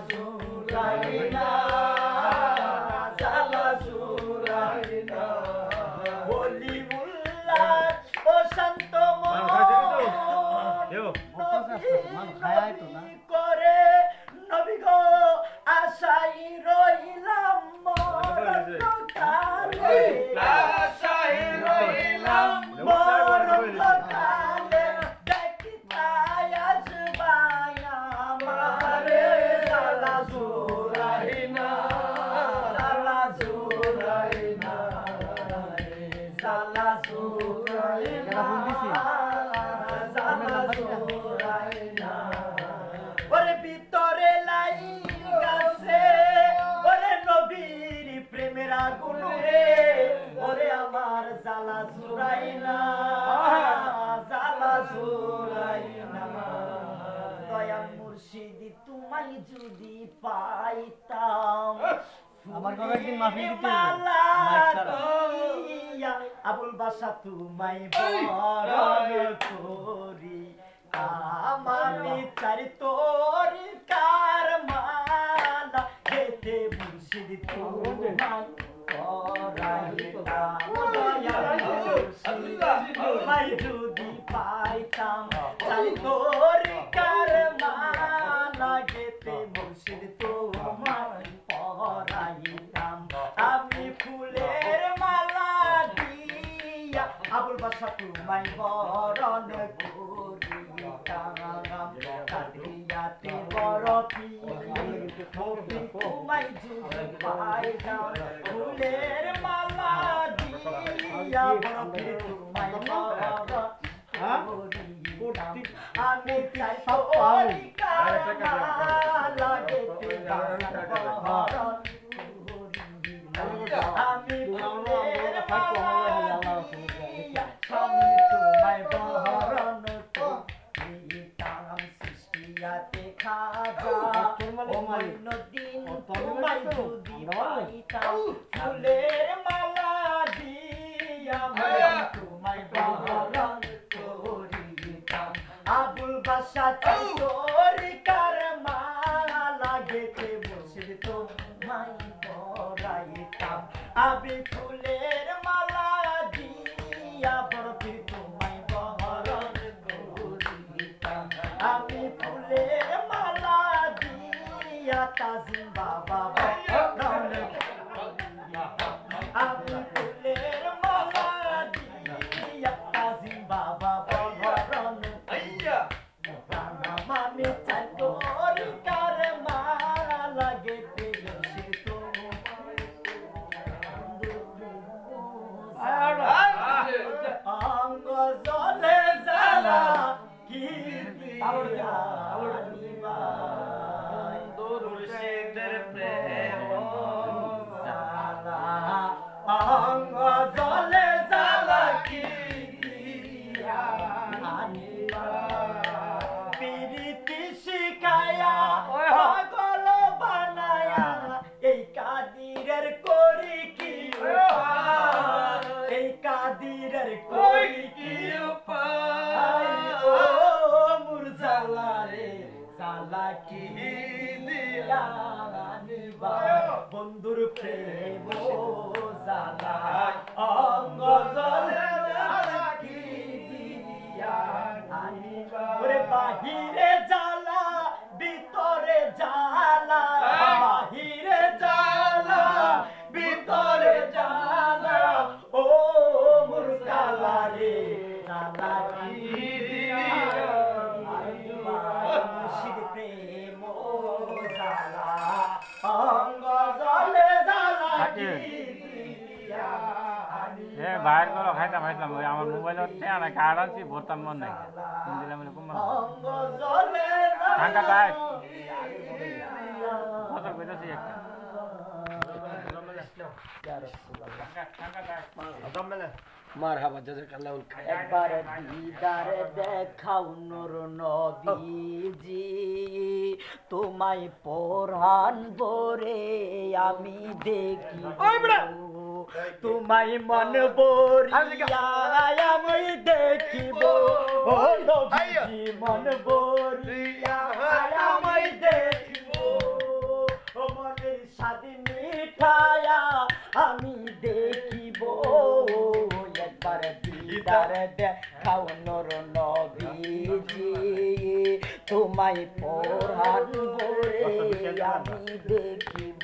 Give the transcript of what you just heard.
জুড়াইনা জ্বালা জুড়াইনা ওলিউল্লাহ ও শান্ত মন করে নবী গো আশাই রইলাম মরণকালে আশাই রইলাম মরণকালে দেখিতাই আসবাই আমারে জ্বালা জুড়াইনা জ্বালা জুড়াইনা জ্বালা জুড়াইনা জ্বালা জুড়াইনা ওরে ভিতরে লাইগাছে ওরে নবীর প্রেমের আগুন রে ওরে আমার জ্বালা জুড়াইনা জ্বালা জুড়াইনা দয়াল মুর্শিদ তোমায় যদি পাইতাম আমার বাবা একদিন মাফি দিতে আবুল বাসা তোমায় বরণ করি আমি চারি তোর কার মালা হেতে মুর্শিদ তোমায় পরাইতাম তোমায় যদি পাইতাম চারি তোর কার মালা হেতে মুর্শিদ তোমায় পরাইতাম আমি ফুলের মালা দিয়া আবুল বাসা তোমায় বরণ করি কাদিয়াতে বড় তোমায় যদি পাইতাম ফুলের মালা দিয়া বড় তোমায় বরণ আমি চাই তোর কারমালা গেতে বরণ আমি ফুলের মালা দিয়া তোমায় বরণ সৃষ্টিয়াতে খাজা দিন তোমায় যদি পাইতাম ফুলের মালা দিয়া তোমায় বরণ করিতাম আবুল বাসা তোর কার মালা গেতে মুর্শিদ তোমায় পরাইতাম আমি ফুলের মালা দিয়া বরফি তোমায় বরণ করিতাম আমি ফুলের মালা দিয়া তাজিম বাবা বরণ আমি ফুলের মালা দিয়া তাজিম বাবা বরণ আমি চাই তোর কার মালা গেতে অঙ্গ জলে জ্বালা কি মুর্শিদের প্রেম জ্বালা অঙ্গ জলে জ্বালা কি প্রীতি শিখায়া পাগল বানায়া এই কাদিরের করি কি এই কাদিরের করি কি ও মুরজালা রে জালা কি দিয়া বন্ধুর প্রেম জালা অঙ্গ জলে জালা কি দিয়া ওরে বাহিরে জালা ভিতরে জালা বাহিরে জালা ভিতরে জালা ও মুরজালা রে জালা কি মুর্শিদ প্রেম জালা অঙ্গ জলে জালা কি বাইর করে খাইতাম খাইতাম ওই আমার মোবাইলত না কার্ড আনছি ভরতাম মন নাই দিলাম ঠান্ডা তাই কত কইতাছি একটা মারহাবা জাযাকাল্লাহু একবার দিদারে দেখাও নূর নবীজি তোমায় পরাণ ভরে আমি দেখি তোমায় মন ভরিয়া আমি দেখিব ও নবীজি মন ভরিয়া আমি দেখিব স্বাদ মিঠায়া আমি দেখিব একবার দিদার দেখাও নূর নবীজি তোমায় পরাণ ভরে আমি দেখিব